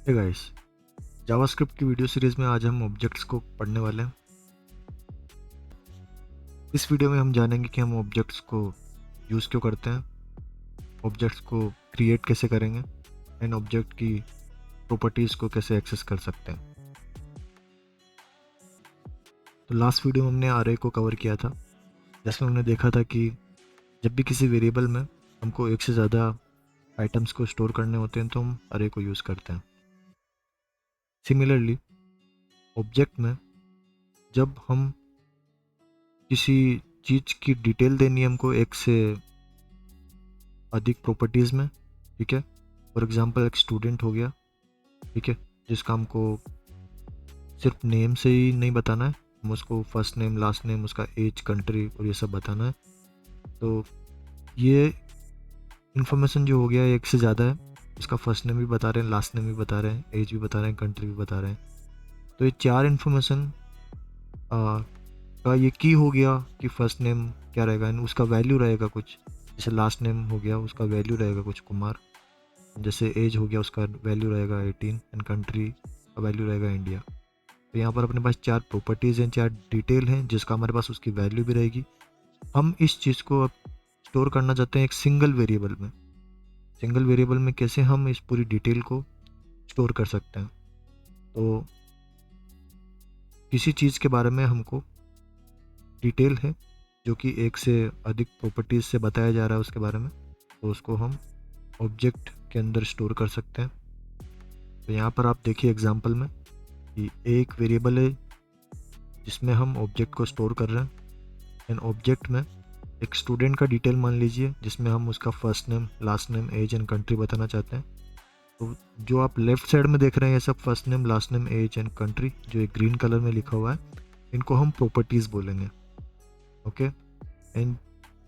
Hey guys, JavaScript की video series में आज हम ऑब्जेक्ट्स को पढ़ने वाले हैं। इस वीडियो में हम जानेंगे कि हम ऑब्जेक्ट्स को यूज़ क्यों करते हैं, ऑब्जेक्ट्स को क्रिएट कैसे करेंगे एंड ऑब्जेक्ट की प्रॉपर्टीज़ को कैसे एक्सेस कर सकते हैं। तो लास्ट वीडियो में हमने अरे को कवर किया था, जिसमें हमने देखा था कि जब भी किसी वेरिएबल में हमको एक से ज़्यादा आइटम्स को स्टोर करने होते हैं तो हम अरे को यूज़ करते हैं। सिमिलरली ऑब्जेक्ट में जब हम किसी चीज़ की डिटेल देनी है हमको एक से अधिक प्रॉपर्टीज़ में, ठीक है। फॉर एग्जांपल एक स्टूडेंट हो गया, ठीक है, जिसका हमको सिर्फ नेम से ही नहीं बताना है, हम उसको फर्स्ट नेम, लास्ट नेम, उसका एज, कंट्री और ये सब बताना है। तो ये इन्फॉर्मेशन जो हो गया एक से ज़्यादा है, उसका फर्स्ट नेम भी बता रहे हैं, लास्ट नेम भी बता रहे हैं, एज भी बता रहे हैं, कंट्री भी बता रहे हैं। तो ये चार इन्फॉर्मेशन का ये की हो गया कि फर्स्ट नेम क्या रहेगा एंड उसका वैल्यू रहेगा कुछ, जैसे लास्ट नेम हो गया उसका वैल्यू रहेगा कुछ कुमार, जैसे एज हो गया उसका वैल्यू रहेगा 18 एंड कंट्री का वैल्यू रहेगा इंडिया। तो यहाँ पर अपने पास चार प्रॉपर्टीज़ हैं, चार डिटेल हैं, जिसका हमारे पास उसकी वैल्यू भी रहेगी। हम इस चीज़ को अब स्टोर करना चाहते हैं एक सिंगल वेरिएबल में। सिंगल वेरिएबल में कैसे हम इस पूरी डिटेल को स्टोर कर सकते हैं। तो किसी चीज़ के बारे में हमको डिटेल है जो कि एक से अधिक प्रॉपर्टीज़ से बताया जा रहा है उसके बारे में, तो उसको हम ऑब्जेक्ट के अंदर स्टोर कर सकते हैं। तो यहाँ पर आप देखिए एग्जांपल में कि एक वेरिएबल है जिसमें हम ऑब्जेक्ट को स्टोर कर रहे हैं एंड ऑब्जेक्ट में एक स्टूडेंट का डिटेल मान लीजिए जिसमें हम उसका first name, last name, age and country बताना चाहते हैं। तो जो आप लेफ्ट साइड में देख रहे हैं ये सब first name, last name, age and country जो एक ग्रीन कलर में लिखा हुआ है, इनको हम प्रॉपर्टीज़ बोलेंगे, ओके। एंड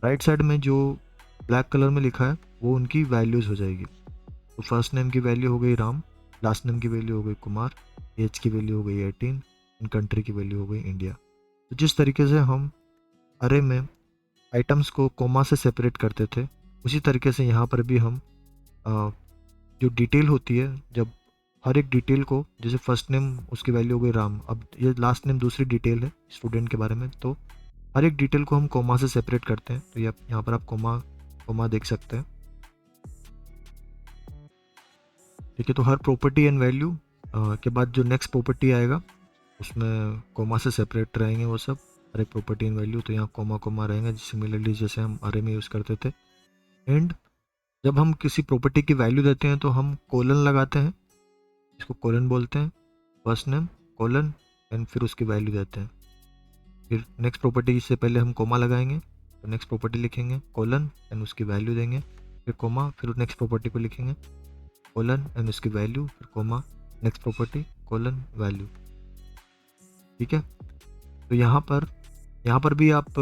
राइट साइड में जो ब्लैक कलर में लिखा है वो उनकी वैल्यूज़ हो जाएगी। तो फर्स्ट नेम की वैल्यू हो गई राम, लास्ट नेम की वैल्यू हो गई कुमार, एज की वैल्यू हो गई 18 एंड कंट्री की वैल्यू हो गई इंडिया। तो जिस तरीके से हम अरे में आइटम्स को कोमा से सेपरेट करते थे, उसी तरीके से यहाँ पर भी हम जो डिटेल होती है, जब हर एक डिटेल को, जैसे फर्स्ट नेम उसकी वैल्यू हो गई राम, अब ये लास्ट नेम दूसरी डिटेल है स्टूडेंट के बारे में, तो हर एक डिटेल को हम कोमा से सेपरेट करते हैं। तो ये यहाँ पर आप कोमा देख सकते हैं, ठीक है। तो हर प्रॉपर्टी एंड वैल्यू के बाद जो नेक्स्ट प्रॉपर्टी आएगा उसमें कोमा से सेपरेट रहेंगे वो सब, हर एक प्रॉपर्टी एंड वैल्यू। तो यहाँ कोमा रहेंगे सिमिलरली जैसे हम अरे में यूज़ करते थे। एंड जब हम किसी प्रॉपर्टी की वैल्यू देते हैं तो हम कोलन लगाते हैं, इसको कोलन बोलते हैं, फर्स्ट नेम कोलन एंड फिर उसकी वैल्यू देते हैं। फिर नेक्स्ट प्रॉपर्टी से पहले हम कोमा लगाएंगे, तो नेक्स्ट प्रॉपर्टी लिखेंगे कोलन एंड उसकी वैल्यू देंगे, फिर कोमा, फिर नेक्स्ट प्रॉपर्टी को लिखेंगे कोलन एंड उसकी वैल्यू, फिर comma, next property colon value, ठीक है। तो यहाँ पर भी आप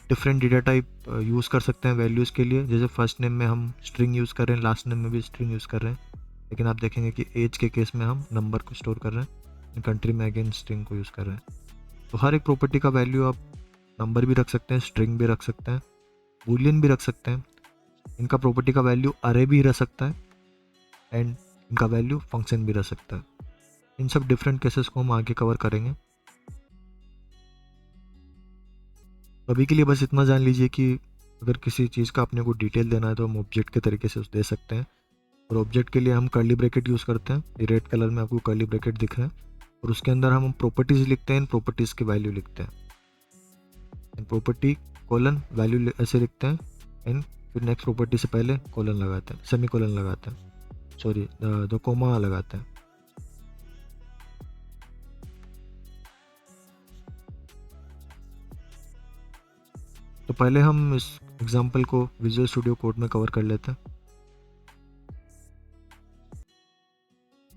डिफरेंट डेटा टाइप यूज़ कर सकते हैं वैल्यूज़ के लिए। जैसे फर्स्ट नेम में हम स्ट्रिंग यूज़ कर रहे हैं, लास्ट नेम में भी स्ट्रिंग यूज़ कर रहे हैं, लेकिन आप देखेंगे कि एज के केस में हम नंबर को स्टोर कर रहे हैं, कंट्री में अगेन स्ट्रिंग को यूज़ कर रहे हैं। तो हर एक प्रॉपर्टी का वैल्यू आप नंबर भी रख सकते हैं, स्ट्रिंग भी रख सकते हैं, बूलियन भी रख सकते हैं। इनका प्रॉपर्टी का वैल्यू अरे भी रह सकता है एंड इनका वैल्यू फंक्शन भी रह सकता है। इन सब डिफरेंट केसेस को हम आगे कवर करेंगे। अभी के लिए बस इतना जान लीजिए कि अगर किसी चीज़ का अपने को डिटेल देना है तो हम ऑब्जेक्ट के तरीके से उसे दे सकते हैं, और ऑब्जेक्ट के लिए हम कर्ली ब्रैकेट यूज़ करते हैं। ये रेड कलर में आपको कर्ली ब्रैकेट दिख रहे हैं, और उसके अंदर हम प्रॉपर्टीज़ लिखते हैं, प्रॉपर्टीज़ की वैल्यू लिखते हैं। प्रॉपर्टी कोलन वैल्यू ऐसे लिखते हैं एंड फिर नेक्स्ट प्रॉपर्टी से पहले कोलन लगाते हैं, सेमी कोलन लगाते हैं, सॉरी दो कोमा लगाते हैं। तो पहले हम इस एग्जांपल को विजुअल स्टूडियो कोड में कवर कर लेते हैं।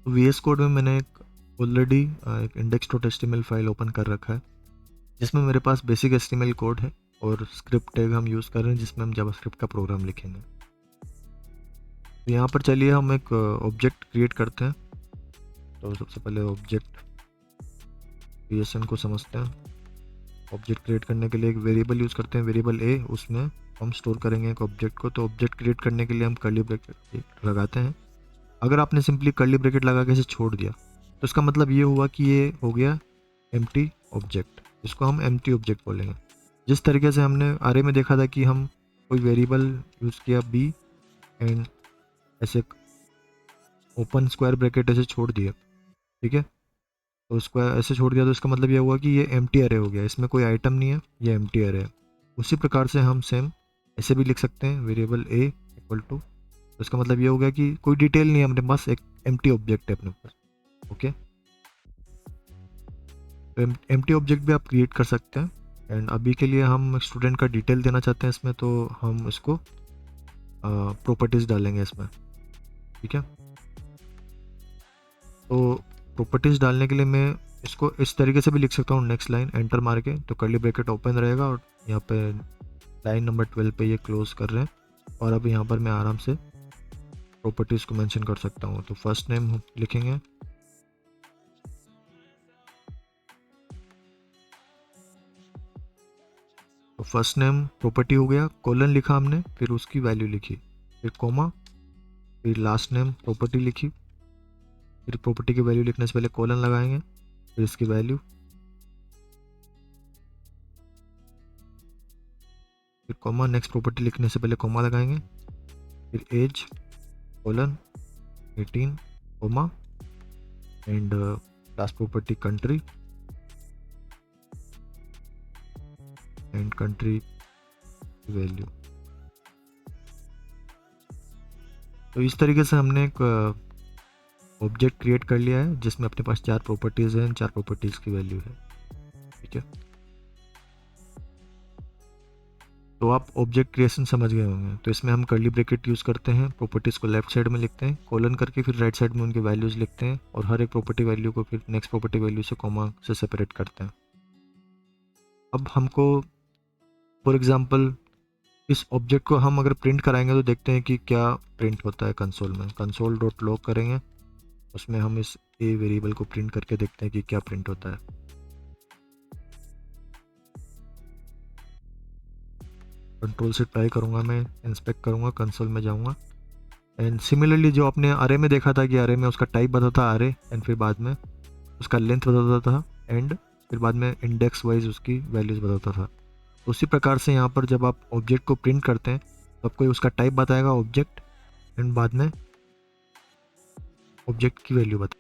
तो VS कोड में मैंने ऑलरेडी एक index.html फाइल ओपन कर रखा है, जिसमें मेरे पास बेसिक HTML कोड है और स्क्रिप्ट टैग हम यूज़ कर रहे हैं जिसमें हम जावास्क्रिप्ट का प्रोग्राम लिखेंगे। तो यहाँ पर चलिए हम एक ऑब्जेक्ट क्रिएट करते हैं। तो सबसे पहले ऑब्जेक्ट क्रिएशन को समझते हैं। ऑब्जेक्ट क्रिएट करने के लिए एक वेरिएबल यूज़ करते हैं, वेरिएबल ए, उसमें हम स्टोर करेंगे एक ऑब्जेक्ट को। तो ऑब्जेक्ट क्रिएट करने के लिए हम कर्ली ब्रैकेट लगाते हैं अगर आपने सिंपली कर्ली ब्रैकेट लगा के इसे छोड़ दिया तो इसका मतलब ये हुआ कि ये हो गया एम्प्टी ऑब्जेक्ट, जिसको हम एम्प्टी ऑब्जेक्ट बोलेंगे। जिस तरीके से हमने अरे में देखा था कि हम कोई वेरिएबल यूज़ किया बी एंड ऐसे ओपन स्क्वायर ब्रैकेट ऐसे छोड़ दिया, ठीक है, तो स्क्वायर ऐसे छोड़ दिया तो इसका मतलब ये हुआ कि ये एम्प्टी अरे हो गया, इसमें कोई आइटम नहीं है, ये एम्प्टी अरे है। उसी प्रकार से हम सेम ऐसे भी लिख सकते हैं वेरिएबल ए इक्वल टू, तो इसका मतलब ये हो गया कि कोई डिटेल नहीं है अपने पास, एक एम्प्टी ऑब्जेक्ट है अपने पास। ओके, तो एम्प्टी ऑब्जेक्ट भी आप क्रिएट कर सकते हैं। एंड अभी के लिए हम स्टूडेंट का डिटेल देना चाहते हैं इसमें, तो हम इसको प्रॉपर्टीज़ डालेंगे इसमें, ठीक है। तो प्रॉपर्टीज़ डालने के लिए मैं इसको इस तरीके से भी लिख सकता हूँ, नेक्स्ट लाइन एंटर मार के, तो कर्ली ब्रैकेट ओपन रहेगा और यहाँ पे लाइन नंबर 12 पे ये क्लोज कर रहे हैं, और अब यहाँ पर मैं आराम से प्रॉपर्टीज़ को मेंशन कर सकता हूँ। तो फर्स्ट नेम लिखेंगे, तो फर्स्ट नेम प्रॉपर्टी हो गया, कॉलन लिखा हमने, फिर उसकी वैल्यू लिखी, फिर कोमा, फिर लास्ट नेम प्रॉपर्टी लिखी, फिर प्रॉपर्टी की वैल्यू लिखने से पहले कॉलन लगाएंगे, फिर इसकी वैल्यू, फिर कॉमा, नेक्स्ट प्रॉपर्टी लिखने से पहले कॉमा लगाएंगे, फिर age colon 18 comma and last property country and country value. तो इस तरीके से हमने एक ऑब्जेक्ट क्रिएट कर लिया है जिसमें अपने पास 4 प्रॉपर्टीज़ हैं, 4 प्रॉपर्टीज़ की वैल्यू है, ठीक है। तो आप ऑब्जेक्ट क्रिएशन समझ गए होंगे। तो इसमें हम कर्ली ब्रैकेट यूज़ करते हैं, प्रॉपर्टीज़ को लेफ्ट साइड में लिखते हैं, कॉलन करके फिर राइट साइड में उनकी वैल्यूज़ लिखते हैं, और हर एक प्रॉपर्टी वैल्यू को फिर नेक्स्ट प्रॉपर्टी वैल्यू से कॉमा से सेपरेट करते हैं। अब हमको फॉर एग्जांपल इस ऑब्जेक्ट को हम अगर प्रिंट कराएंगे तो देखते हैं कि क्या प्रिंट होता है कंसोल में। कंसोल डॉट लॉग करेंगे, उसमें हम इस ए वेरिएबल को प्रिंट करके देखते हैं कि क्या प्रिंट होता है। कंट्रोल से ट्राई करूँगा, मैं इंस्पेक्ट करूँगा, कंसोल में जाऊँगा, एंड सिमिलरली जो आपने अरे में देखा था कि अरे में उसका टाइप बताता था अरे, एंड फिर बाद में उसका लेंथ बताता था, एंड फिर बाद में इंडेक्स वाइज उसकी वैल्यूज़ बताता था। उसी प्रकार से यहाँ पर जब आप ऑब्जेक्ट को प्रिंट करते हैं तो आपको उसका टाइप बताएगा ऑब्जेक्ट, एंड बाद में ऑब्जेक्ट की वैल्यू बता।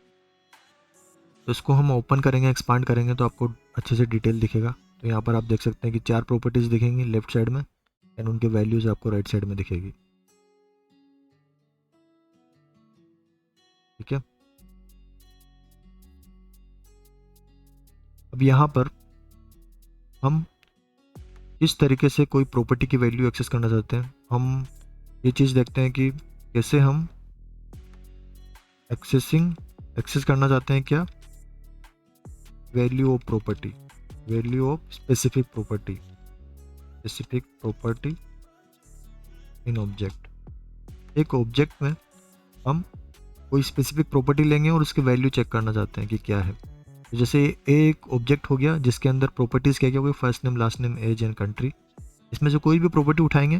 तो इसको हम ओपन करेंगे, एक्सपांड करेंगे तो आपको अच्छे से डिटेल दिखेगा। तो यहाँ पर आप देख सकते हैं कि 4 प्रॉपर्टीज़ दिखेंगी लेफ्ट साइड में, एंड उनके वैल्यूज़ आपको राइट साइड में दिखेगी, ठीक है। अब यहाँ पर हम इस तरीके से कोई प्रॉपर्टी की वैल्यू एक्सेस करना चाहते हैं, हम ये चीज़ देखते हैं कि कैसे हम एक्सेस करना चाहते हैं, क्या value of property, value of specific property in object. एक ऑब्जेक्ट में हम कोई स्पेसिफिक प्रॉपर्टी लेंगे और उसकी वैल्यू चेक करना चाहते हैं कि क्या है। तो जैसे एक ऑब्जेक्ट हो गया जिसके अंदर प्रॉपर्टीज़ क्या क्या होगी, first name, last name, age and country. इसमें से कोई भी प्रॉपर्टी उठाएंगे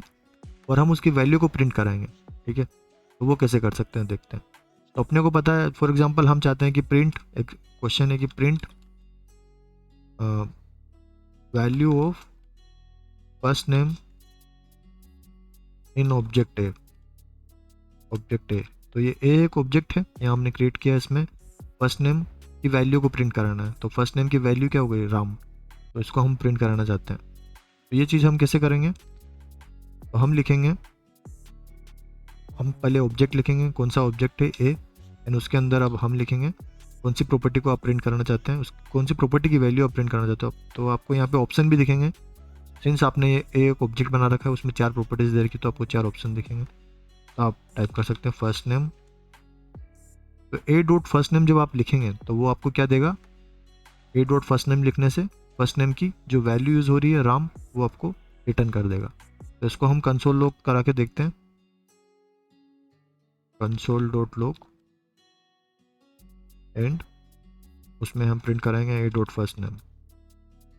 और हम उसकी वैल्यू को प्रिंट कराएंगे, ठीक है। तो वो कैसे कर सकते हैं देखते हैं। तो अपने को पता है, फॉर एग्जांपल हम चाहते हैं कि प्रिंट, एक क्वेश्चन है कि print value of first name in object A, तो ये एक ऑब्जेक्ट है, यहाँ हमने क्रिएट किया, इसमें फर्स्ट नेम की वैल्यू को प्रिंट कराना है। तो फर्स्ट नेम की वैल्यू क्या हो गई, राम, तो इसको हम प्रिंट कराना चाहते हैं। तो ये चीज़ हम कैसे करेंगे, तो हम लिखेंगे, हम पहले ऑब्जेक्ट लिखेंगे, कौन सा ऑब्जेक्ट है ए, एंड उसके अंदर अब हम लिखेंगे कौन सी प्रॉपर्टी को आप प्रिंट करना चाहते हैं, उस कौन सी प्रॉपर्टी की वैल्यू आप प्रिंट करना चाहते हो। तो आपको यहाँ पे ऑप्शन भी दिखेंगे, सिंस आपने ये एक ऑब्जेक्ट बना रखा है उसमें 4 प्रॉपर्टीज दे रखी, तो आपको 4 ऑप्शन दिखेंगे। तो आप टाइप कर सकते हैं फर्स्ट नेम, तो ए डॉट फर्स्ट नेम जब आप लिखेंगे तो वो आपको क्या देगा, ए डॉट फर्स्ट नेम लिखने से फर्स्ट नेम की जो वैल्यू यूज़ हो रही है राम, वो आपको रिटर्न कर देगा। तो इसको हम कंसोल लॉग करा के देखते हैं, कंसोल डॉट लॉग, एंड उसमें हम प्रिंट कराएंगे ए डॉट फर्स्ट नेम,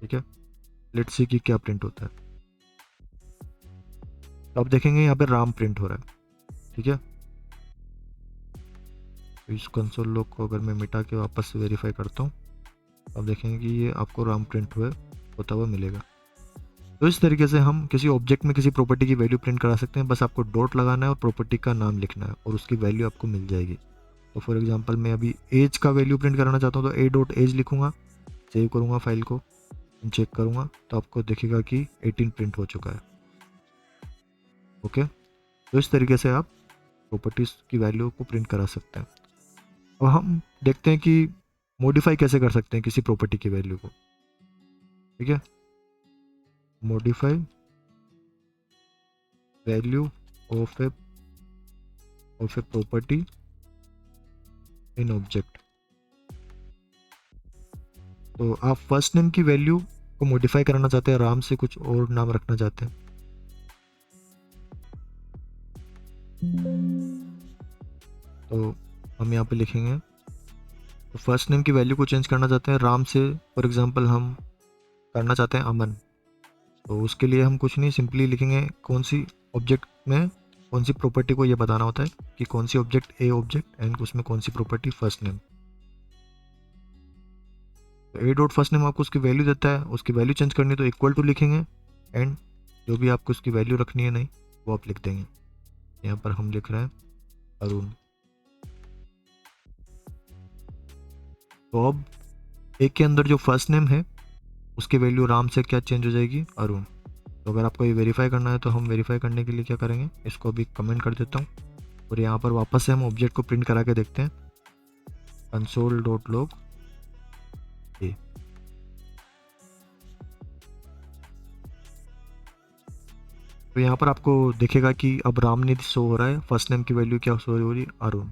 ठीक है। लेट्स सी कि क्या प्रिंट होता है। तो आप देखेंगे यहाँ पे राम प्रिंट हो रहा है, ठीक है। तो इस कंसोल लॉग को अगर मैं मिटा के वापस से वेरीफाई करता हूँ, आप देखेंगे कि ये आपको राम प्रिंट होता हुआ मिलेगा। तो इस तरीके से हम किसी ऑब्जेक्ट में किसी प्रॉपर्टी की वैल्यू प्रिंट करा सकते हैं। बस आपको डॉट लगाना है और प्रॉपर्टी का नाम लिखना है और उसकी वैल्यू आपको मिल जाएगी। तो फॉर एग्जांपल मैं अभी एज का वैल्यू प्रिंट कराना चाहता हूँ, तो ए डॉट एज लिखूँगा, सेव करूँगा फाइल को, चेक करूँगा तो आपको दिखेगा कि 18 प्रिंट हो चुका है। ओके, तो इस तरीके से आप प्रॉपर्टीज़ की वैल्यू को प्रिंट करा सकते हैं। अब हम देखते हैं कि मॉडिफाई कैसे कर सकते हैं किसी प्रॉपर्टी की वैल्यू को। ठीक है, modify value of a property in object. तो आप फर्स्ट नेम की वैल्यू को मॉडिफाई कराना चाहते हैं, राम से कुछ और नाम रखना चाहते हैं, तो हम यहाँ पे लिखेंगे। तो फर्स्ट नेम की वैल्यू को चेंज करना चाहते हैं, राम से फॉर एग्जांपल हम करना चाहते हैं अमन। तो उसके लिए हम कुछ नहीं, सिंपली लिखेंगे कौन सी ऑब्जेक्ट में कौन सी प्रॉपर्टी को ये बताना होता है कि कौन सी ऑब्जेक्ट ए ऑब्जेक्ट एंड उसमें कौन सी प्रॉपर्टी फर्स्ट नेम। तो ए डॉट फर्स्ट नेम आपको उसकी वैल्यू देता है, उसकी वैल्यू चेंज करनी है तो इक्वल टू लिखेंगे एंड जो भी आपको उसकी वैल्यू रखनी है नहीं वो आप लिख देंगे। यहाँ पर हम लिख रहे हैं अरुण। तो अब एक के अंदर जो फर्स्ट नेम है उसकी वैल्यू राम से क्या चेंज हो जाएगी, अरुण। तो अगर आपको ये वेरीफाई करना है तो हम वेरीफाई करने के लिए क्या करेंगे, इसको अभी कमेंट कर देता हूँ और यहाँ पर वापस से हम ऑब्जेक्ट को प्रिंट करा के देखते हैं, कंसोल डॉट लॉग ए। तो यहाँ पर आपको दिखेगा कि अब रामनिधि शो हो रहा है, फर्स्ट नेम की वैल्यू क्या शो हो रही है, अरुण।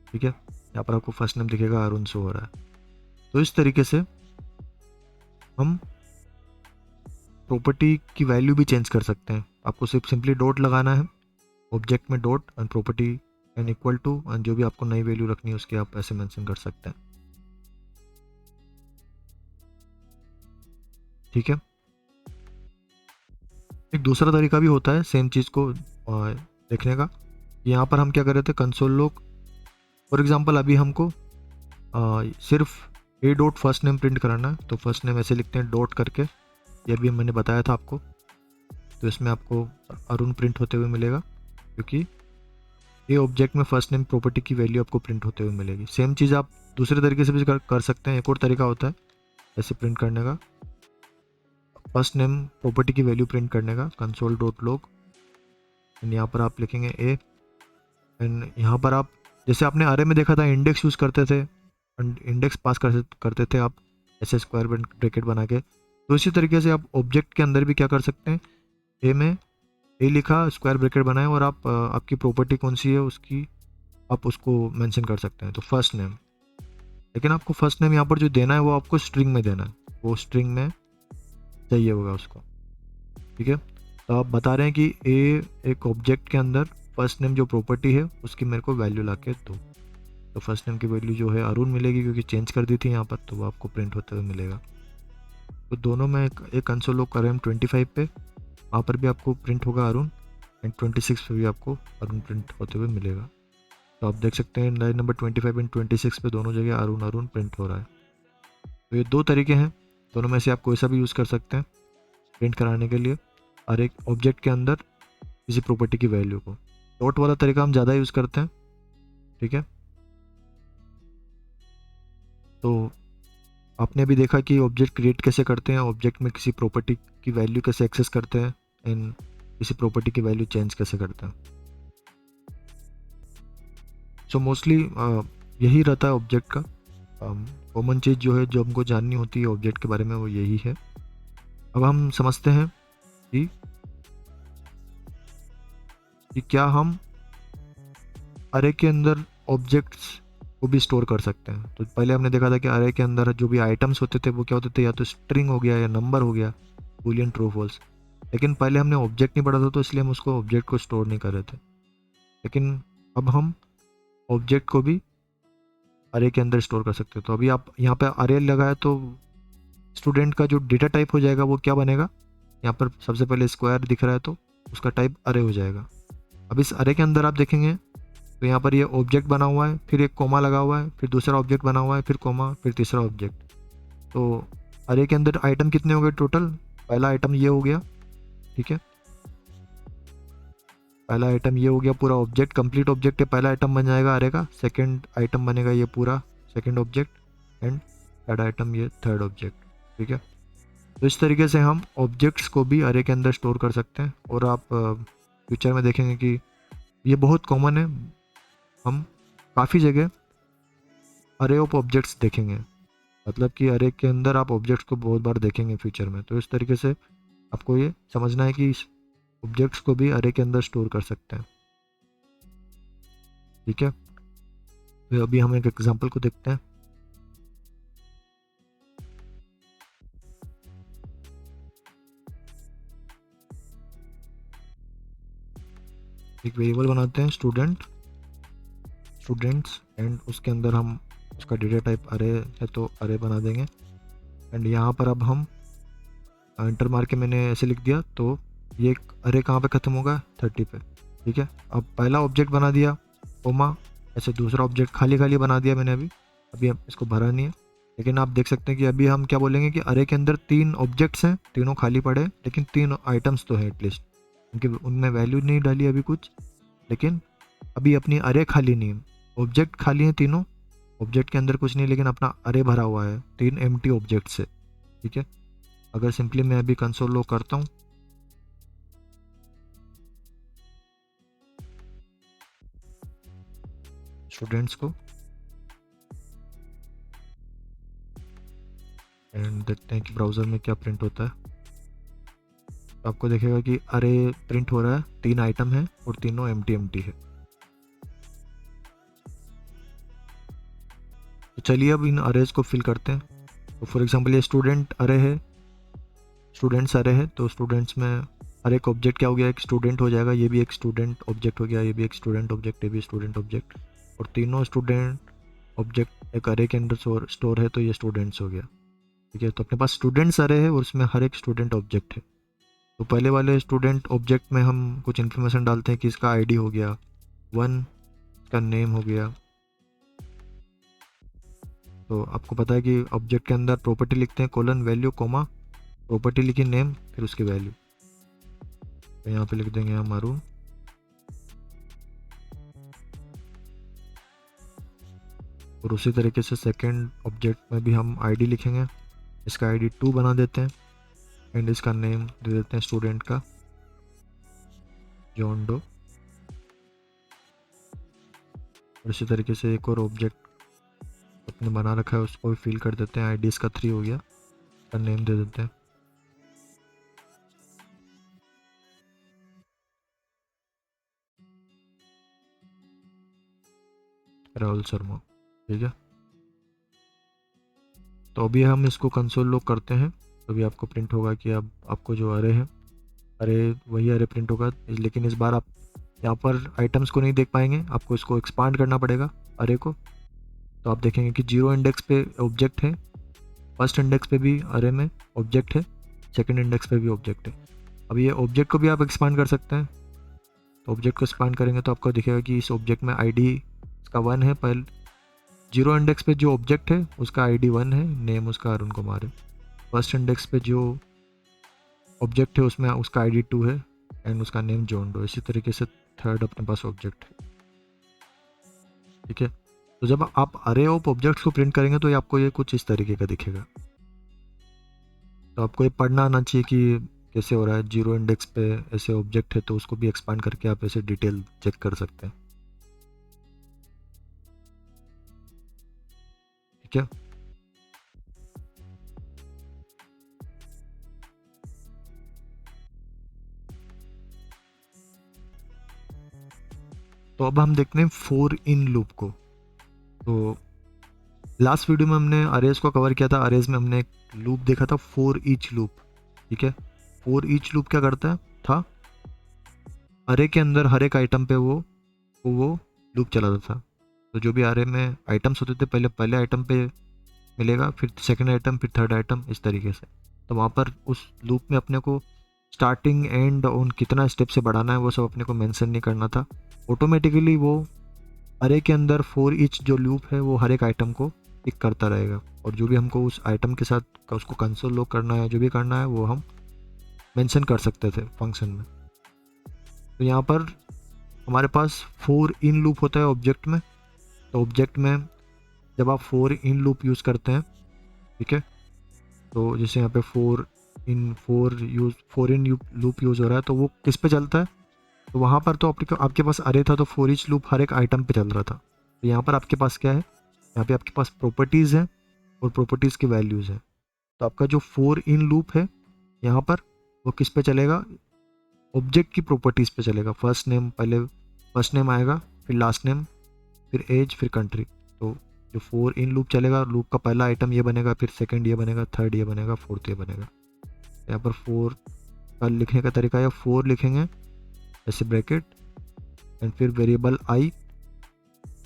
ठीक है, यहाँ पर आपको फर्स्ट नेम दिखेगा, अरुण शो हो रहा है। तो इस तरीके से हम प्रॉपर्टी की वैल्यू भी चेंज कर सकते हैं। आपको सिर्फ सिंपली डॉट लगाना है, ऑब्जेक्ट में dot and property and equal to, and जो भी आपको नई वैल्यू रखनी है उसकी आप ऐसे मेंशन कर सकते हैं। ठीक है, एक दूसरा तरीका भी होता है सेम चीज़ को देखने का। यहाँ पर हम क्या कर रहे थे, कंसोल लॉग फॉर एग्जांपल अभी हमको सिर्फ ए डॉट फर्स्ट नेम प्रिंट कराना है, तो फर्स्ट नेम ऐसे लिखते हैं डॉट करके, ये भी मैंने बताया था आपको। तो इसमें आपको अरुण प्रिंट होते हुए मिलेगा क्योंकि ये ऑब्जेक्ट में फर्स्ट नेम प्रॉपर्टी की वैल्यू आपको प्रिंट होते हुए मिलेगी। सेम चीज़ आप दूसरे तरीके से भी कर सकते हैं। एक और तरीका होता है ऐसे प्रिंट करने का, फर्स्ट नेम प्रॉपर्टी की वैल्यू प्रिंट करने का, कंसोल डॉट लॉग एंड यहाँ पर आप लिखेंगे ए एंड यहाँ पर आप जैसे आपने अरे में देखा था इंडेक्स यूज़ करते थे, इंडेक्स पास करते थे आप ऐसे स्क्वायर ब्रैकेट बना के, तो इसी तरीके से आप ऑब्जेक्ट के अंदर भी क्या कर सकते हैं, ए में ए लिखा, स्क्वायर ब्रैकेट बनाए और आप आपकी प्रॉपर्टी कौन सी है उसकी आप उसको मेंशन कर सकते हैं। तो फर्स्ट नेम, लेकिन आपको फर्स्ट नेम यहाँ पर जो देना है वो आपको स्ट्रिंग में देना है, वो स्ट्रिंग में चाहिए होगा उसको। ठीक है, तो आप बता रहे हैं कि ए एक ऑब्जेक्ट के अंदर फर्स्ट नेम जो प्रॉपर्टी है उसकी मेरे को वैल्यू ला के दो। तो फर्स्ट नेम की वैल्यू जो है अरुण मिलेगी क्योंकि चेंज कर दी थी यहाँ पर, तो वो आपको प्रिंट होते हुए मिलेगा। तो दोनों में एक कंसोल लॉग कर रहे हैं 25 पे, वहाँ पर भी आपको प्रिंट होगा अरुण एंड 26 पे भी आपको अरुण प्रिंट होते हुए मिलेगा। तो आप देख सकते हैं लाइन नंबर 25 एंड 26 पे दोनों जगह अरुण अरुण प्रिंट हो रहा है। तो ये दो तरीके हैं, दोनों में से आप कोई सा भी यूज़ कर सकते हैं प्रिंट कराने के लिए और एक ऑब्जेक्ट के अंदर किसी प्रॉपर्टी की वैल्यू को। डॉट वाला तरीका हम ज़्यादा यूज़ करते हैं। ठीक है, तो आपने भी देखा कि ऑब्जेक्ट क्रिएट कैसे करते हैं, ऑब्जेक्ट में किसी प्रॉपर्टी की वैल्यू कैसे एक्सेस करते हैं एंड किसी प्रॉपर्टी की वैल्यू चेंज कैसे करते हैं। सो मोस्टली यही रहता है ऑब्जेक्ट का। कॉमन चीज़ जो है जो हमको जाननी होती है ऑब्जेक्ट के बारे में वो यही है। अब हम समझते हैं कि क्या हम अरे के अंदर ऑब्जेक्ट्स को भी स्टोर कर सकते हैं। तो पहले हमने देखा था कि अरे के अंदर जो भी आइटम्स होते थे वो क्या होते थे, या तो स्ट्रिंग हो गया या नंबर हो गया, बूलियन ट्रू फॉल्स। लेकिन पहले हमने ऑब्जेक्ट नहीं पढ़ा था तो इसलिए हम उसको ऑब्जेक्ट को स्टोर नहीं कर रहे थे। लेकिन अब हम ऑब्जेक्ट को भी अरे के अंदर स्टोर कर सकते हैं। तो अभी आप यहाँ पे अरे लगाए तो स्टूडेंट का जो डेटा टाइप हो जाएगा वो क्या बनेगा, यहाँ पर सबसे पहले स्क्वायर दिख रहा है तो उसका टाइप अरे हो जाएगा। अब इस अरे के अंदर आप देखेंगे तो यहाँ पर ये ऑब्जेक्ट बना हुआ है, फिर एक कोमा लगा हुआ है, फिर दूसरा ऑब्जेक्ट बना हुआ है, फिर कोमा, फिर तीसरा ऑब्जेक्ट। तो अरे के अंदर आइटम कितने हो गए टोटल? पहला आइटम ये हो गया, ठीक है, पहला आइटम ये हो गया, पूरा ऑब्जेक्ट कंप्लीट ऑब्जेक्ट है, पहला आइटम बन जाएगा अरे का। सेकंड आइटम बनेगा ये पूरा second object, and third item ये थर्ड ऑब्जेक्ट, ठीक है। तो इस तरीके से हम ऑब्जेक्ट्स को भी अरे के अंदर स्टोर कर सकते हैं, और आप फ्यूचर में देखेंगे कि ये बहुत कॉमन है, हम काफ़ी जगह अरे ऑफ ऑब्जेक्ट्स देखेंगे, मतलब कि अरे के अंदर आप ऑब्जेक्ट्स को बहुत बार देखेंगे फ्यूचर में। तो इस तरीके से आपको ये समझना है कि इस ऑब्जेक्ट्स को भी अरे के अंदर स्टोर कर सकते हैं, ठीक है। तो अभी हम एक एग्जांपल को देखते हैं। एक वेरिएबल बनाते हैं स्टूडेंट्स, एंड उसके अंदर हम उसका डेटा टाइप अरे है तो अरे बना देंगे। एंड यहाँ पर अब हम एंटर मार के मैंने ऐसे लिख दिया, तो ये अरे कहाँ पे ख़त्म होगा? 30 पे, ठीक है। अब पहला ऑब्जेक्ट बना दिया कोमा, ऐसे दूसरा ऑब्जेक्ट खाली खाली बना दिया मैंने अभी हम इसको भरा नहीं है। लेकिन आप देख सकते हैं कि अभी हम क्या बोलेंगे कि अरे के अंदर 3 ऑब्जेक्ट्स हैं, तीनों खाली पड़े हैं, लेकिन 3 आइटम्स तो हैं एटलीस्ट, क्योंकि उनमें वैल्यू नहीं डाली अभी कुछ, लेकिन अभी अपनी अरे खाली नहीं है, ऑब्जेक्ट खाली हैं तीनों, ऑब्जेक्ट के अंदर कुछ नहीं, लेकिन अपना अरे भरा हुआ है 3 एम्प्टी ऑब्जेक्ट से, ठीक है। अगर सिंपली मैं अभी कंसोल लॉग करता हूँ, स्टूडेंट्स को, एंड देखते हैं कि ब्राउज़र में क्या प्रिंट होता है। तो आपको देखेगा कि अरे प्रिंट हो रहा है, 3 आइटम है और तीनों एम्प्टी है। तो चलिए अब इन अरेज को फिल करते हैं। तो फॉर एग्जांपल ये स्टूडेंट्स अरे है, तो स्टूडेंट्स में हर एक ऑब्जेक्ट क्या हो गया? एक स्टूडेंट हो जाएगा, ये भी एक स्टूडेंट ऑब्जेक्ट हो गया, ये भी एक स्टूडेंट ऑब्जेक्ट, ये भी स्टूडेंट ऑब्जेक्ट, और तीनों स्टूडेंट ऑब्जेक्ट एक अरे के अंदर स्टोर है, तो ये स्टूडेंट्स हो गया, ठीक है। तो अपने पास स्टूडेंट्स अरे है और उसमें हर एक स्टूडेंट ऑब्जेक्ट है। तो पहले वाले स्टूडेंट ऑब्जेक्ट में हम कुछ इन्फॉर्मेशन डालते हैं कि इसका आईडी हो गया 1, इसका नेम हो गया। तो आपको पता है कि ऑब्जेक्ट के अंदर प्रॉपर्टी लिखते हैं, कोलन वैल्यू कोमा प्रॉपर्टी लिखी नेम, फिर उसकी वैल्यू। तो यहाँ पे लिख देंगे हम अरुण, और उसी तरीके से सेकंड ऑब्जेक्ट में भी हम आईडी लिखेंगे, इसका आईडी 2 बना देते हैं, एंड इसका नेम दे देते हैं स्टूडेंट का जॉन डो। और इसी तरीके से एक और ऑब्जेक्ट अपने बना रखा है, उसको भी फिल कर देते हैं, आईडी इसका 3 हो गया, इसका नेम दे देते हैं राहुल शर्मा, ठीक है। तो अभी हम इसको कंसोल लॉग करते हैं, तो अभी आपको प्रिंट होगा कि अब आपको जो अरे है, अरे वही अरे प्रिंट होगा, लेकिन इस बार आप यहाँ पर आइटम्स को नहीं देख पाएंगे, आपको इसको एक्सपांड करना पड़ेगा अरे को। तो आप देखेंगे कि 0 इंडेक्स पे ऑब्जेक्ट है, फर्स्ट इंडेक्स पे भी अरे में ऑब्जेक्ट है, सेकंड इंडेक्स पे भी ऑब्जेक्ट है। अब ये ऑब्जेक्ट को भी आप एक्सपांड कर सकते हैं। तो ऑब्जेक्ट को एक्सपांड करेंगे तो आपको दिखेगा कि इस ऑब्जेक्ट में आईडी इसका 1 है, पहले 0 इंडेक्स पे जो ऑब्जेक्ट है उसका आईडी 1 है, नेम उसका अरुण कुमार है। फर्स्ट इंडेक्स पे जो ऑब्जेक्ट है उसमें उसका आईडी 2 है, एंड उसका नेम जॉन डो। इसी तरीके से थर्ड अपने पास ऑब्जेक्ट है, ठीक है। तो जब आप अरे ऑफ ऑब्जेक्ट्स को प्रिंट करेंगे तो ये आपको ये कुछ इस तरीके का दिखेगा। तो आपको ये पढ़ना आना चाहिए कि कैसे हो रहा है। 0 इंडेक्स पे ऐसे ऑब्जेक्ट है तो उसको भी एक्सपांड करके आप ऐसे डिटेल चेक कर सकते हैं, ठीक है। तो अब हम देखते हैं फॉर इन लूप को। तो लास्ट वीडियो में हमने अरेज को कवर किया था, अरेज में हमने एक लूप देखा था फॉर ईच लूप, ठीक है। फॉर ईच लूप क्या करता है था, अरे के अंदर हर एक आइटम पे वो लूप चलाता था। तो जो भी अरे में आइटम्स होते थे, पहले आइटम पे मिलेगा, फिर सेकंड आइटम, फिर थर्ड आइटम, इस तरीके से। तो वहाँ पर उस लूप में अपने को स्टार्टिंग एंड उन कितना स्टेप से बढ़ाना है वो सब अपने को मेंशन नहीं करना था, ऑटोमेटिकली वो अरे के अंदर फॉर ईच जो लूप है वो हर एक आइटम को पिक करता रहेगा, और जो भी हमको उस आइटम के साथ उसको कंसोल लॉग करना है, जो भी करना है वो हम मेंशन कर सकते थे फंक्शन में। तो यहाँ पर हमारे पास फॉर इन लूप होता है ऑब्जेक्ट में। तो ऑब्जेक्ट में जब आप फॉर इन लूप यूज़ करते हैं, ठीक है, तो जैसे यहाँ पे फॉर इन लूप यूज़ हो रहा है, तो वो किस पे चलता है? तो वहाँ पर तो आपके पास अरे था, तो फॉर ईच लूप हर एक आइटम पे चल रहा था। तो यहाँ पर आपके पास क्या है? यहाँ पे आपके पास प्रॉपर्टीज़ हैं और प्रॉपर्टीज़ की वैल्यूज़ हैं। तो आपका जो फॉर इन लूप है यहाँ पर वो किस पे चलेगा? ऑब्जेक्ट की प्रॉपर्टीज़ पे चलेगा। फर्स्ट नेम, पहले फर्स्ट नेम आएगा, फिर लास्ट नेम, फिर एज, फिर कंट्री। तो जो फॉर इन लूप चलेगा, लूप का पहला आइटम ये बनेगा, फिर सेकंड ये बनेगा, थर्ड ये बनेगा, फोर्थ ये बनेगा। यहाँ पर फोर का लिखने का तरीका है, फोर लिखेंगे ऐसे ब्रैकेट एंड फिर वेरिएबल आई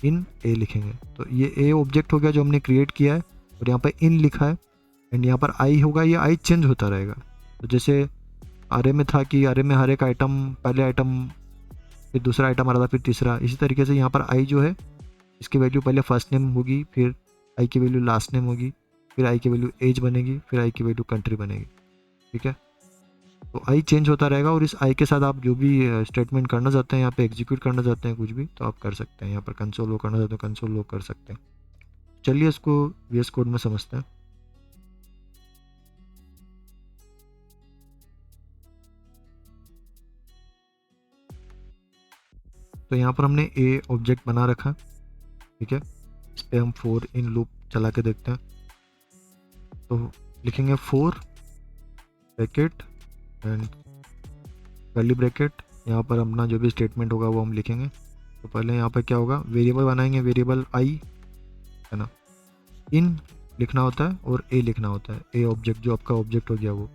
इन ए लिखेंगे। तो ये ए ऑब्जेक्ट हो गया जो हमने क्रिएट किया है, और यहाँ पर इन लिखा है एंड यहाँ पर आई होगा। ये आई चेंज होता रहेगा। तो जैसे अरे में था कि अरे में हर एक आइटम, पहले आइटम, फिर दूसरा आइटम आ रहा था, फिर तीसरा, इसी तरीके से यहाँ पर आई जो है इसकी वैल्यू पहले फर्स्ट नेम होगी, फिर आई की वैल्यू लास्ट नेम होगी, फिर आई की वैल्यू एज बनेगी, फिर आई की वैल्यू कंट्री बनेगी। ठीक है, तो आई चेंज होता रहेगा, और इस आई के साथ आप जो भी स्टेटमेंट करना चाहते हैं, यहाँ पे एग्जीक्यूट करना चाहते हैं कुछ भी, तो आप कर सकते हैं। यहाँ पर कंसोल लॉग करना चाहते हैं, कंसोल लॉग कर सकते हैं। चलिए इसको VS कोड में समझते हैं। तो यहाँ पर हमने ए ऑब्जेक्ट बना रखा, ठीक है। इस पर हम फॉर इन लूप चला के देखते हैं। तो लिखेंगे for bracket and curly bracket, यहाँ पर अपना जो भी स्टेटमेंट होगा वो हम लिखेंगे। तो पहले यहाँ पर क्या होगा, वेरिएबल बनाएंगे, वेरिएबल आई है ना, इन लिखना होता है और ए लिखना होता है। ए ऑब्जेक्ट जो आपका ऑब्जेक्ट हो गया वो।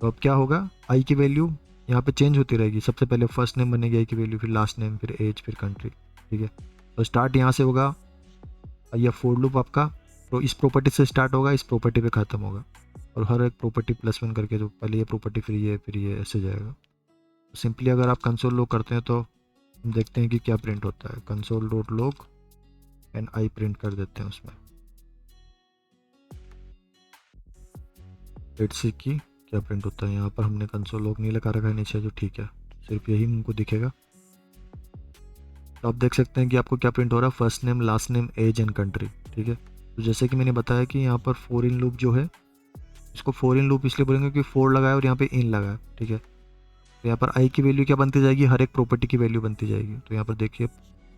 तो अब क्या होगा, आई की वैल्यू यहाँ पे चेंज होती रहेगी। सबसे पहले फर्स्ट नेम बनेगी आई की वैल्यू, फिर लास्ट नेम, फिर एज, फिर कंट्री। ठीक है, तो स्टार्ट यहाँ से होगा। यह फॉर लूप आपका तो इस प्रॉपर्टी से स्टार्ट होगा, इस प्रॉपर्टी पे ख़त्म होगा, और हर एक प्रॉपर्टी +1 करके, तो पहले ये प्रॉपर्टी, फिर ये ऐसे जाएगा। तो सिंपली अगर आप कंसोल लॉग करते हैं तो हम देखते हैं कि क्या प्रिंट होता है। Console dot log and I print कर देते हैं उसमें। लेट्स सी कि क्या प्रिंट होता है। यहाँ पर हमने कंसोल लॉग नहीं लगा रखा है नीचे, जो ठीक है, सिर्फ यही हमको दिखेगा। तो आप देख सकते हैं कि आपको क्या प्रिंट हो रहा है, first name, last name, age and country. ठीक है, तो जैसे कि मैंने बताया कि यहाँ पर फॉर इन लूप जो है, इसको फॉर इन लूप इसलिए बोलेंगे कि फॉर लगा है और यहाँ पे इन लगा है। ठीक है, तो यहाँ पर आई की वैल्यू क्या बनती जाएगी, हर एक प्रॉपर्टी की वैल्यू बनती जाएगी। तो यहाँ पर देखिए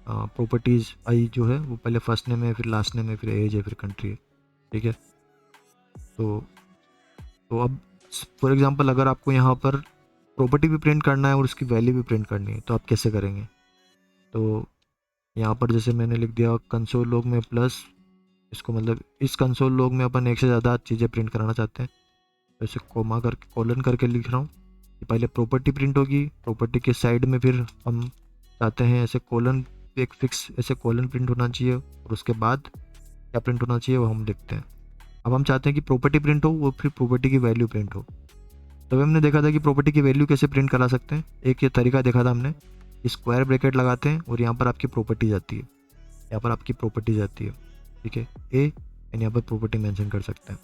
प्रॉपर्टीज़ आई जो है वो पहले फर्स्ट नेम है, फिर लास्ट नेम है, फिर एज है, फिर कंट्री है। ठीक है, तो अब फॉर एग्जांपल अगर आपको यहाँ पर प्रॉपर्टी भी प्रिंट करना है और उसकी वैल्यू भी प्रिंट करनी है, तो आप कैसे करेंगे? तो यहाँ पर जैसे मैंने लिख दिया कंसोल लॉग में प्लस, इसको मतलब इस कंसोल लॉग में अपन एक से ज़्यादा चीज़ें प्रिंट कराना चाहते हैं, तो इसे कोमा करके, कॉलन करके लिख रहा हूँ कि पहले प्रॉपर्टी प्रिंट होगी, प्रॉपर्टी के साइड में फिर हम चाहते हैं ऐसे कॉलन, एक फिक्स ऐसे कॉलन प्रिंट होना चाहिए, और उसके बाद क्या प्रिंट होना चाहिए वो हम लिखते हैं। अब हम चाहते हैं कि प्रॉपर्टी प्रिंट हो, वो फिर प्रॉपर्टी की वैल्यू प्रिंट हो। तब हमने देखा था कि प्रॉपर्टी की वैल्यू कैसे प्रिंट करा सकते हैं। एक ये तरीका देखा था हमने, स्क्वायर ब्रैकेट लगाते हैं और यहाँ पर आपकी प्रॉपर्टी जाती है, यहाँ पर आपकी प्रॉपर्टी जाती है। ठीक है, ए एंड यहाँ पर प्रॉपर्टी मेंशन कर सकते हैं।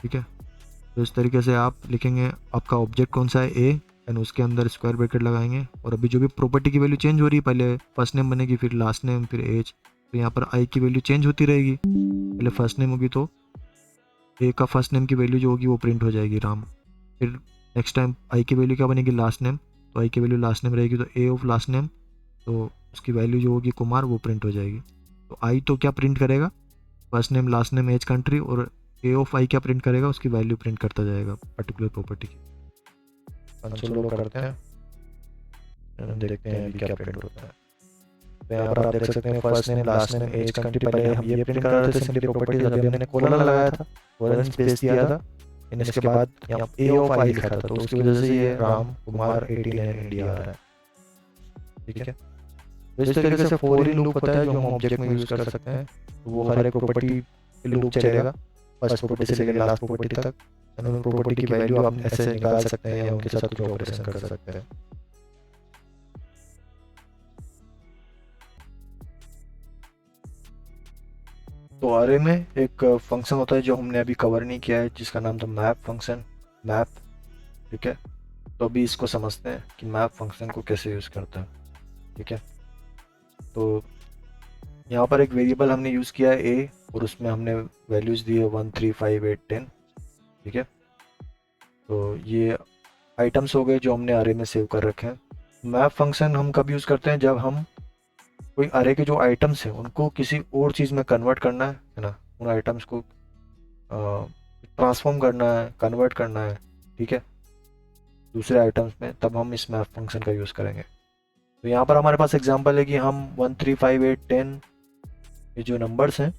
ठीक है, तो इस तरीके से आप लिखेंगे आपका ऑब्जेक्ट कौन सा है, ए, एंड उसके अंदर स्क्वायर ब्रैकेट लगाएंगे। और अभी जो भी प्रॉपर्टी की वैल्यू चेंज हो रही है, पहले फर्स्ट नेम बनेगी, फिर लास्ट नेम, फिर एज, तो यहाँ पर आई की वैल्यू चेंज होती रहेगी। पहले फर्स्ट नेम होगी तो ए का फर्स्ट नेम की वैल्यू जो होगी वो प्रिंट हो जाएगी, राम। फिर नेक्स्ट टाइम आई की वैल्यू क्या बनेगी, लास्ट नेम, तो आई की वैल्यू लास्ट नेम रहेगी, तो ए ऑफ लास्ट नेम, तो उसकी वैल्यू जो होगी कुमार, वो प्रिंट हो जाएगी। तो आई तो क्या प्रिंट करेगा, first name, last name, age, country, और ए ऑफ आई क्या प्रिंट करेगा, उसकी वैल्यू प्रिंट करता जाएगा पर्टिकुलर प्रॉपर्टी की। कंसोल लॉग करते हैं, देखते हैं अभी क्या प्रिंट होता है। तो यहाँ पर आप देख सकते हैं first name, last name, age, country, पहले हम ये प्रिंट कर रहे थे सिंपली प्रॉपर्टीज, अभी हमने कॉलन लगाया था, कॉलन स्पेस दिया था, इसके बाद यहाँ ए ऑफ आई लिखा था, तो उसकी वजह से ये राम कुमार 89 इंडिया आ रहा है। ठीक है, तो इस तरीके से फॉर इन लूप होता है जो हम ऑब्जेक्ट में यूज कर सकते हैं। तो वो हर एक प्रॉपर्टी लूप चलेगा, फर्स्ट प्रॉपर्टी से लेकर लास्ट प्रॉपर्टी तक। प्रॉपर्टी की वैल्यू आप ऐसे निकाल सकते हैं या उनके साथ कुछ ऑपरेशन कर सकते हैं। तो अरे में एक फंक्शन होता है जो हमने अभी कवर नहीं किया है, जिसका नाम था मैप फंक्शन, मैप। ठीक है, तो अभी इसको समझते हैं कि मैप फंक्शन को कैसे यूज़ करता है। ठीक है, तो यहाँ पर एक वेरिएबल हमने यूज़ किया है ए, और उसमें हमने वैल्यूज़ दी है 1 3 5 8 10। ठीक है, तो ये आइटम्स हो गए जो हमने अरे में सेव कर रखे हैं। मैप फंक्शन हम कब यूज़ करते हैं, जब हम कोई अरे के जो आइटम्स हैं उनको किसी और चीज़ में कन्वर्ट करना है ना, उन आइटम्स को ट्रांसफॉर्म करना है, कन्वर्ट करना है। ठीक है, दूसरे आइटम्स में, तब हम इस मैप फंक्शन का यूज़ करेंगे। तो यहाँ पर हमारे पास एग्जांपल है कि हम 1 3 5 8 10 ये जो नंबर्स हैं,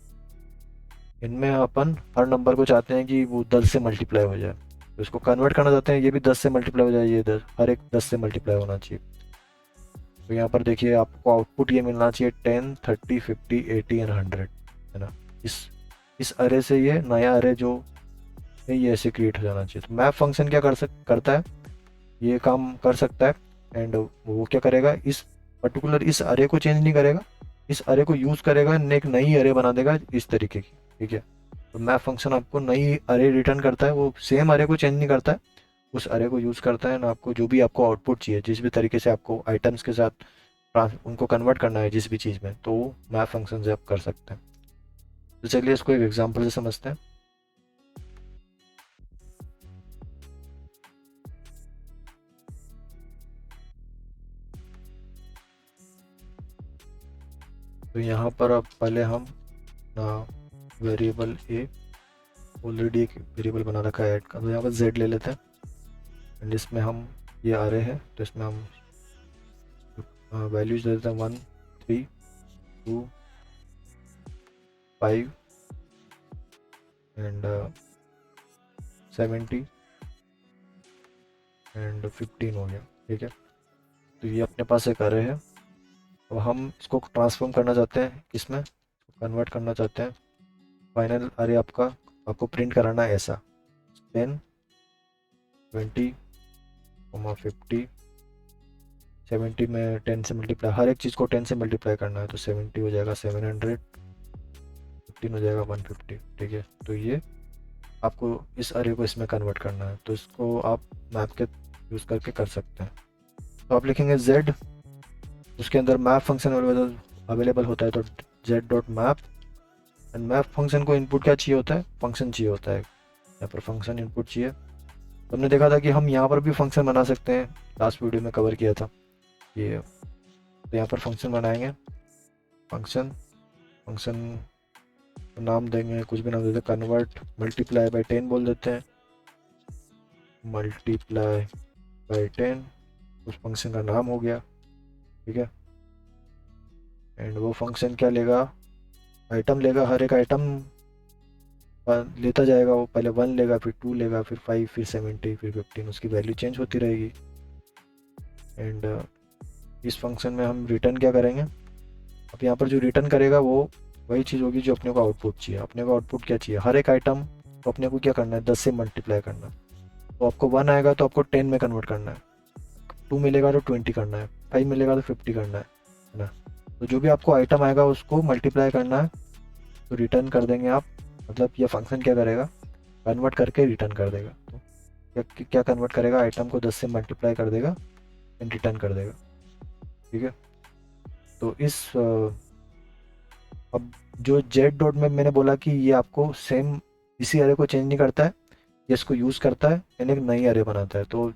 इनमें अपन हर नंबर को चाहते हैं कि वो 10 से मल्टीप्लाई हो जाए, तो इसको कन्वर्ट करना चाहते हैं, ये भी 10 से मल्टीप्लाई हो जाए, ये 10, हर एक 10 से मल्टीप्लाई होना चाहिए। तो यहाँ पर देखिए आपको आउटपुट ये मिलना चाहिए 10 30 50 80 एंड 100, है ना। इस अरे से ये नया अरे जो है ये ऐसे क्रिएट हो जाना चाहिए। तो मैप फंक्शन क्या करता है, ये काम कर सकता है। एंड वो क्या करेगा, इस पर्टिकुलर इस अरे को चेंज नहीं करेगा, इस अरे को यूज़ करेगा, एक नई अरे बना देगा इस तरीके की। ठीक है, तो मैप फंक्शन आपको नई अरे रिटर्न करता है, वो सेम अरे को चेंज नहीं करता है, उस अरे को यूज़ करता है ना, आपको जो भी आपको आउटपुट चाहिए, जिस भी तरीके से आपको आइटम्स के साथ उनको कन्वर्ट करना है जिस भी चीज़ में, तो मैप फंक्शन से आप कर सकते हैं। तो चलिए इसको एक एग्जांपल से समझते हैं। तो यहाँ पर अब पहले हम वेरिएबल ए, ऑलरेडी एक वेरिएबल बना रखा है ऐड का, तो यहाँ पर z ले लेते हैं। एंड इसमें हम ये आ रहे हैं, तो इसमें हम वैल्यूज दे देते हैं 1 3 2 5 एंड 70 एंड 15 हो गया। ठीक है, तो ये अपने पास एक अरे है। अब हम इसको ट्रांसफॉर्म करना चाहते हैं, इसमें कन्वर्ट करना चाहते हैं। फाइनल अरे आपको प्रिंट कराना है ऐसा 10 20 50 70 में 10 से मल्टीप्लाई, हर एक चीज़ को 10 से मल्टीप्लाई करना है, तो 70 हो जाएगा 700, 15 हो जाएगा 150। ठीक है, तो ये आपको इस अरे को इसमें कन्वर्ट करना है, तो इसको आप मैप के यूज़ करके कर सकते हैं। तो आप लिखेंगे z, उसके अंदर मैप फंक्शन अवेलेबल होता है, तो z dot map. And map function को इनपुट क्या चाहिए होता है, फंक्शन चाहिए होता है, यहाँ पर फंक्शन इनपुट चाहिए। तो हमने देखा था कि हम यहाँ पर भी फंक्शन बना सकते हैं, लास्ट वीडियो में कवर किया था ये। तो यहाँ पर फंक्शन बनाएंगे, फंक्शन नाम देंगे, कुछ भी नाम देते हैं, कन्वर्ट मल्टीप्लाई बाय 10 बोल देते हैं, मल्टीप्लाई बाय 10 उस फंक्शन का नाम हो गया। ठीक है, एंड वो फंक्शन क्या लेगा, आइटम लेगा, हर एक आइटम लेता जाएगा, वो पहले 1 लेगा, फिर 2 लेगा, फिर 5, फिर 70, फिर 15, उसकी वैल्यू चेंज होती रहेगी। एंड इस फंक्शन में हम रिटर्न क्या करेंगे, अब यहाँ पर जो रिटर्न करेगा वो वही चीज़ होगी जो अपने को आउटपुट चाहिए। अपने को आउटपुट क्या चाहिए, हर एक आइटम को अपने को क्या करना है, 10 से मल्टीप्लाई करना है। तो आपको 1 आएगा तो आपको 10 में कन्वर्ट करना है, 2 मिलेगा तो 20 करना है, 5 मिलेगा तो 50 करना है ना। तो जो भी आपको आइटम आएगा उसको मल्टीप्लाई करना है, तो रिटर्न कर देंगे आप, मतलब ये फंक्शन क्या करेगा, कन्वर्ट करके रिटर्न कर देगा। तो क्या कन्वर्ट करेगा, आइटम को 10 से मल्टीप्लाई कर देगा एंड रिटर्न कर देगा। ठीक है, तो अब जो जेड डॉट में मैंने बोला कि ये आपको सेम इसी अरे को चेंज नहीं करता है, ये इसको यूज़ करता है एंड एक नई अरे बनाता है। तो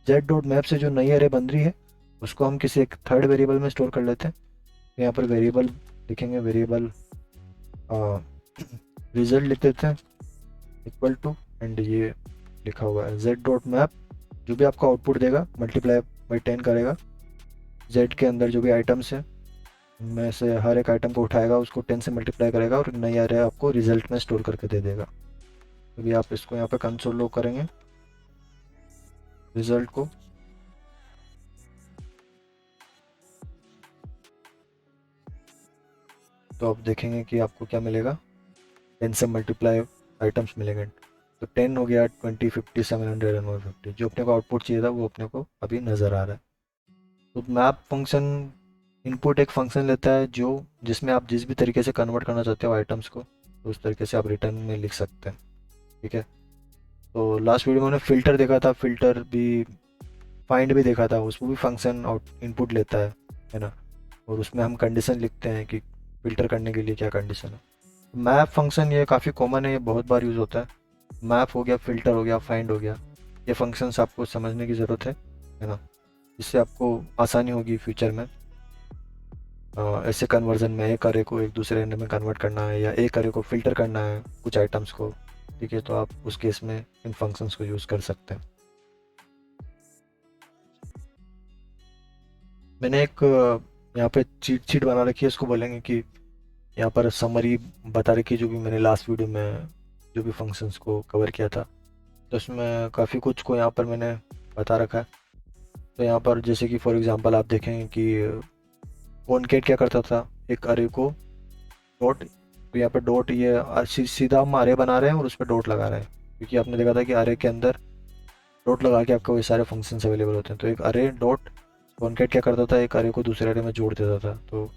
जेड डॉट मैप से जो नई अरे बन रही है उसको हम किसी एक थर्ड वेरिएबल में स्टोर कर लेते हैं। यहाँ पर वेरिएबल लिखेंगे, वेरिएबल रिजल्ट लिख देते हैं इक्वल टू, एंड ये लिखा हुआ है जेड डॉट मैप, जो भी आपको आउटपुट देगा मल्टीप्लाई बाई 10 करेगा, जेड के अंदर जो भी आइटम्स हैं उनमें से हर एक आइटम को उठाएगा, उसको 10 से मल्टीप्लाई करेगा और नई अरे आपको रिजल्ट में स्टोर करके दे देगा। तो भी आप इसको यहाँ पे कंसोल लॉग करेंगे रिजल्ट को, तो आप देखेंगे कि आपको क्या मिलेगा, 10 से मल्टीप्लाई आइटम्स मिलेंगे। तो 10 हो गया, 20 50 700 एंड 150, जो अपने को आउटपुट चाहिए था वो अपने को अभी नज़र आ रहा है। तो मैप फंक्शन इनपुट एक फंक्शन लेता है जो जिसमें आप जिस भी तरीके से कन्वर्ट करना चाहते हो आइटम्स को, तो उस तरीके से आप रिटर्न में लिख सकते हैं। ठीक है, तो लास्ट वीडियो में मैंने फ़िल्टर देखा था, फ़िल्टर भी, फाइंड भी देखा था, उसमें भी फंक्शन आउट इनपुट लेता है ना, और उसमें हम कंडीशन लिखते हैं कि फ़िल्टर करने के लिए क्या कंडीशन है। मैप फंक्शन ये काफ़ी कॉमन है, ये बहुत बार यूज़ होता है। मैप हो गया, फ़िल्टर हो गया, फाइंड हो गया, ये फंक्शंस आपको समझने की ज़रूरत है ना, जिससे आपको आसानी होगी फ्यूचर में ऐसे कन्वर्जन में एक अरे को एक दूसरे अरे में कन्वर्ट करना है, या एक अरे को फ़िल्टर करना है कुछ आइटम्स को। ठीक है, तो आप उस केस में इन फंक्शंस को यूज़ कर सकते हैं। मैंने एक यहाँ पे चीट शीट बना रखी है, इसको बोलेंगे कि यहाँ पर समरी बता रखी है, जो भी मैंने लास्ट वीडियो में जो भी फंक्शंस को कवर किया था, तो उसमें काफ़ी कुछ को यहाँ पर मैंने बता रखा है। तो यहाँ पर जैसे कि फॉर एग्जांपल आप देखेंगे कि कॉनकेट क्या करता था, एक अरे को डॉट, तो यहाँ पे डॉट ये सीधा हम अरे बना रहे हैं और उस पर डॉट लगा रहे हैं, क्योंकि आपने देखा था कि अरे के अंदर डॉट लगा के आपको ये सारे फंक्शंस अवेलेबल होते हैं। तो एक अरे डॉट कॉनकेट क्या करता था, एक अरे को दूसरे अरे में जोड़ देता था। तो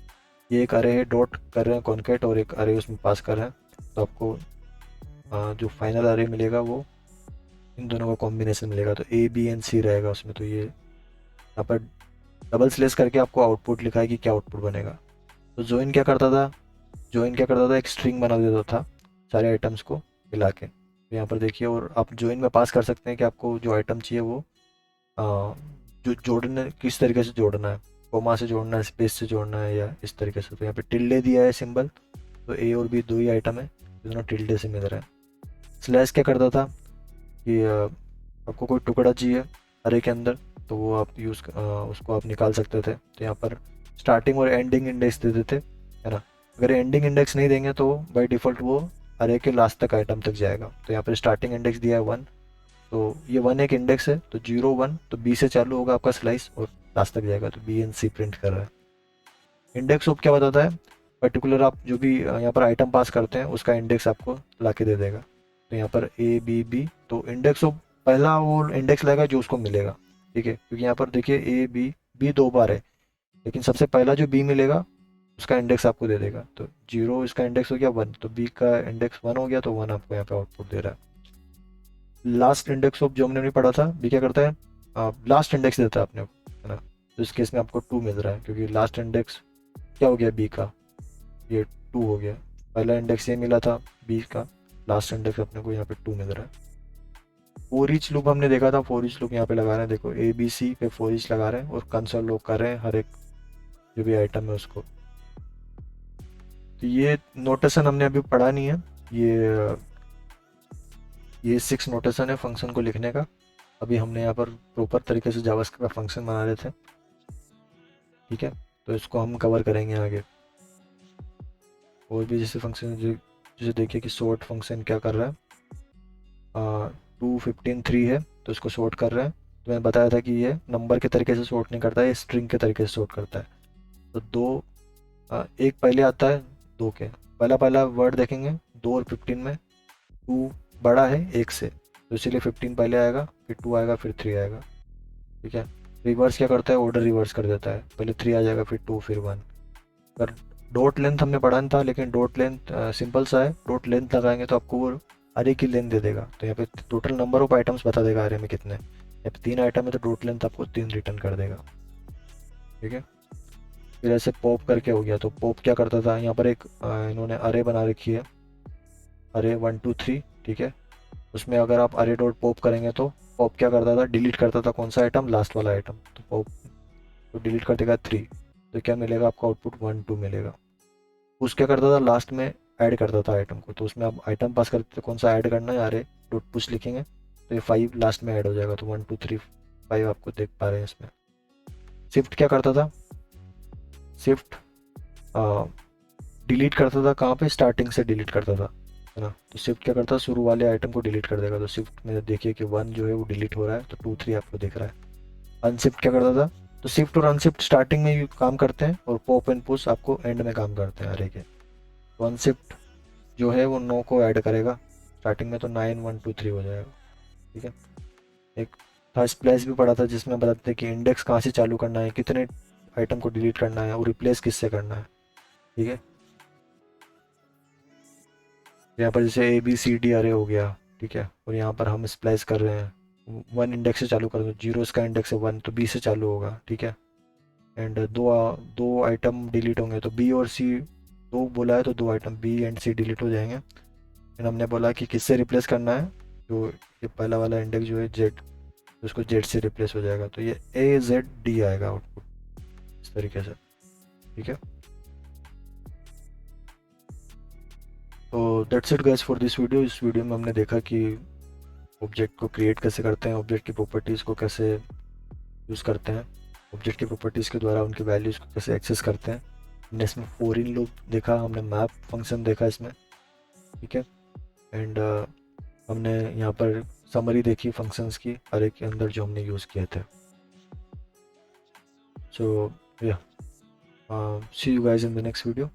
ये एक अरे है, डॉट कर रहे हैं कॉनकेट, और एक अरे उसमें पास कर रहे हैं, तो आपको जो फाइनल अरे मिलेगा वो इन दोनों का कॉम्बिनेशन मिलेगा, तो ए बी एंड सी रहेगा उसमें। तो ये यहाँ पर डबल स्लेस करके आपको आउटपुट लिखा है कि क्या आउटपुट बनेगा। तो ज्वाइन क्या करता था, ज्वाइन क्या करता था, एक स्ट्रिंग बना देता था सारे आइटम्स को मिला के। तो यहाँ पर देखिए, और आप ज्वाइन में पास कर सकते हैं कि आपको जो आइटम चाहिए वो जो जोड़ने किस तरीके से जोड़ना है, कोमा से जोड़ना है, स्पेस से जोड़ना है, या इस तरीके से। तो यहाँ पे टिल्डे दिया है सिंबल, तो ए और बी दो ही आइटम है, दोनों टिल्डे से मिल रहे हैं। स्लैश क्या करता था कि आपको कोई टुकड़ा चाहिए अरे के अंदर, तो वो आप उसको आप निकाल सकते थे। तो यहाँ पर स्टार्टिंग और एंडिंग इंडेक्स दे देते, है ना। अगर एंडिंग इंडेक्स नहीं देंगे तो बाय डिफ़ॉल्ट वो अरे के लास्ट तक आइटम तक जाएगा। तो यहाँ पर स्टार्टिंग इंडेक्स दिया है 1, तो ये 1 एक इंडेक्स है, तो 0 1, तो बी से चालू होगा आपका स्लाइस और लास्ट तक जाएगा, तो बी एंड सी प्रिंट कर रहा है। इंडेक्स ऑफ क्या बताता है, पर्टिकुलर आप जो भी यहाँ पर आइटम पास करते हैं उसका इंडेक्स आपको ला के दे देगा। तो यहाँ पर ए बी बी, तो इंडेक्स ऑफ पहला वो इंडेक्स लाएगा जो उसको मिलेगा। ठीक है, क्योंकि यहाँ पर देखिए ए बी, बी दो बार है, लेकिन सबसे पहला जो बी मिलेगा उसका इंडेक्स आपको दे देगा। तो 0 इसका इंडेक्स हो गया 1, तो बी का इंडेक्स 1 हो गया, तो 1 आपको यहाँ पे आउटपुट दे रहा है। लास्ट इंडेक्स ऑफ जो हमने नहीं पढ़ा था, बी क्या करता है, लास्ट इंडेक्स देता है अपने को, है ना। तो इस केस में आपको 2 मिल रहा है, क्योंकि लास्ट इंडेक्स क्या हो गया बी का, ये 2 हो गया। पहला इंडेक्स ये मिला था बी का, लास्ट इंडेक्स अपने को यहाँ पे 2 मिल रहा है। फॉर ईच लूप हमने देखा था, फॉर ईच लूप यहाँ पे लगा रहे हैं, देखो ए बी सी पे फॉर ईच लगा रहे हैं और कंसोल लॉग कर रहे हैं हर एक जो भी आइटम है उसको। तो ये नोटेशन हमने अभी पढ़ा नहीं है, ये 6 नोटेशन है फंक्शन को लिखने का। अभी हमने यहाँ पर प्रॉपर तरीके से जावास्क्रिप्ट का फंक्शन बना रहे थे। ठीक है, तो इसको हम कवर करेंगे आगे। और भी जैसे फंक्शन जैसे देखिए कि सॉर्ट फंक्शन क्या कर रहा है, 2 15 3 है, तो इसको सॉर्ट कर रहा है। तो मैंने बताया था कि ये नंबर के तरीके से सॉर्ट नहीं करता है, ये स्ट्रिंग के तरीके से सॉर्ट करता है। तो एक पहले आता है 2 के, पहला वर्ड देखेंगे 2 और 15 में 2 बड़ा है 1 से, तो इसीलिए 15 पहले आएगा, फिर 2 आएगा, फिर 3 आएगा। ठीक है, रिवर्स क्या करता है, ऑर्डर रिवर्स कर देता है, पहले 3 आ जाएगा, फिर 2, फिर 1। पर डॉट लेंथ हमने पढ़ा नहीं था, लेकिन डॉट लेंथ सिंपल सा है, डॉट लेंथ लगाएंगे तो आपको वो अरे की लेंथ दे देगा। तो यहाँ पे टोटल नंबर ऑफ आइटम्स बता देगा अरे में कितने, यहाँ पे 3 आइटम है तो डॉट लेंथ आपको 3 रिटर्न कर देगा। ठीक है, फिर ऐसे पॉप करके हो गया। तो पॉप क्या करता था, यहाँ पर एक इन्होंने अरे बना रखी है, अरे 1 2 3। ठीक है, उसमें अगर आप अरे डॉट पॉप करेंगे तो पॉप क्या करता था, डिलीट करता था कौन सा आइटम, लास्ट वाला आइटम। तो पॉप तो डिलीट कर देगा 3, तो क्या मिलेगा आपको आउटपुट 1 2 मिलेगा। पुश क्या करता था, लास्ट में ऐड करता था आइटम को, तो उसमें आप आइटम पास करते थे कौन सा ऐड करना है, अरे डॉट पुश लिखेंगे तो ये 5 लास्ट में ऐड हो जाएगा, तो 1 2 3 5 आपको देख पा रहे हैं इसमें। शिफ्ट क्या करता था, शिफ्ट डिलीट करता था कहाँ पे, स्टार्टिंग से डिलीट करता था, है ना। तो शिफ्ट क्या करता है, शुरू वाले आइटम को डिलीट कर देगा। तो शिफ्ट में देखिए कि 1 जो है वो डिलीट हो रहा है, तो 2 3 आपको दिख रहा है। अनशिफ्ट क्या करता था, तो शिफ्ट और अनशिफ्ट स्टार्टिंग में ही काम करते हैं और पॉप एंड पुश आपको एंड में काम करते हैं अरे के। तो अनशिफ्ट जो है वो 9 को ऐड करेगा स्टार्टिंग में, तो 9 1 2 3 हो जाएगा। ठीक है, एक था स्प्लैश भी पढ़ा था जिसमें बताते थे कि इंडेक्स कहाँ से चालू करना है, कितने आइटम को डिलीट करना है और रिप्लेस किससे करना है। ठीक है, यहाँ पर जैसे ए बी सी डी अरे हो गया, ठीक है, और यहाँ पर हम स्प्लाइस कर रहे हैं, 1 इंडेक्स से चालू कर दो, जीरोस का इंडेक्स है 1 तो बी से चालू होगा, ठीक है। एंड दो दो आइटम डिलीट होंगे तो बी और सी, दो बोला है तो 2 item B and C delete हो जाएंगे। एंड हमने बोला कि किससे रिप्लेस करना है, जो ये पहला वाला इंडेक्स जो है जेड, तो उसको जेड से रिप्लेस हो जाएगा, तो ये ए जेड डी आएगा आउटपुट इस तरीके से, ठीक है। तो that's it guys for this video. इस वीडियो में हमने देखा कि ऑब्जेक्ट को क्रिएट कैसे करते हैं, ऑब्जेक्ट की प्रॉपर्टीज़ को कैसे यूज़ करते हैं, ऑब्जेक्ट की प्रॉपर्टीज़ के द्वारा उनकी वैल्यूज़ को कैसे एक्सेस करते हैं। हमने इसमें फॉर इन लूप देखा, हमने मैप फंक्शन देखा इसमें, ठीक है। एंड हमने यहाँ पर समरी देखी फंक्शंस की अरे के अंदर जो हमने यूज़ किए थे। So yeah see you guys in the next video.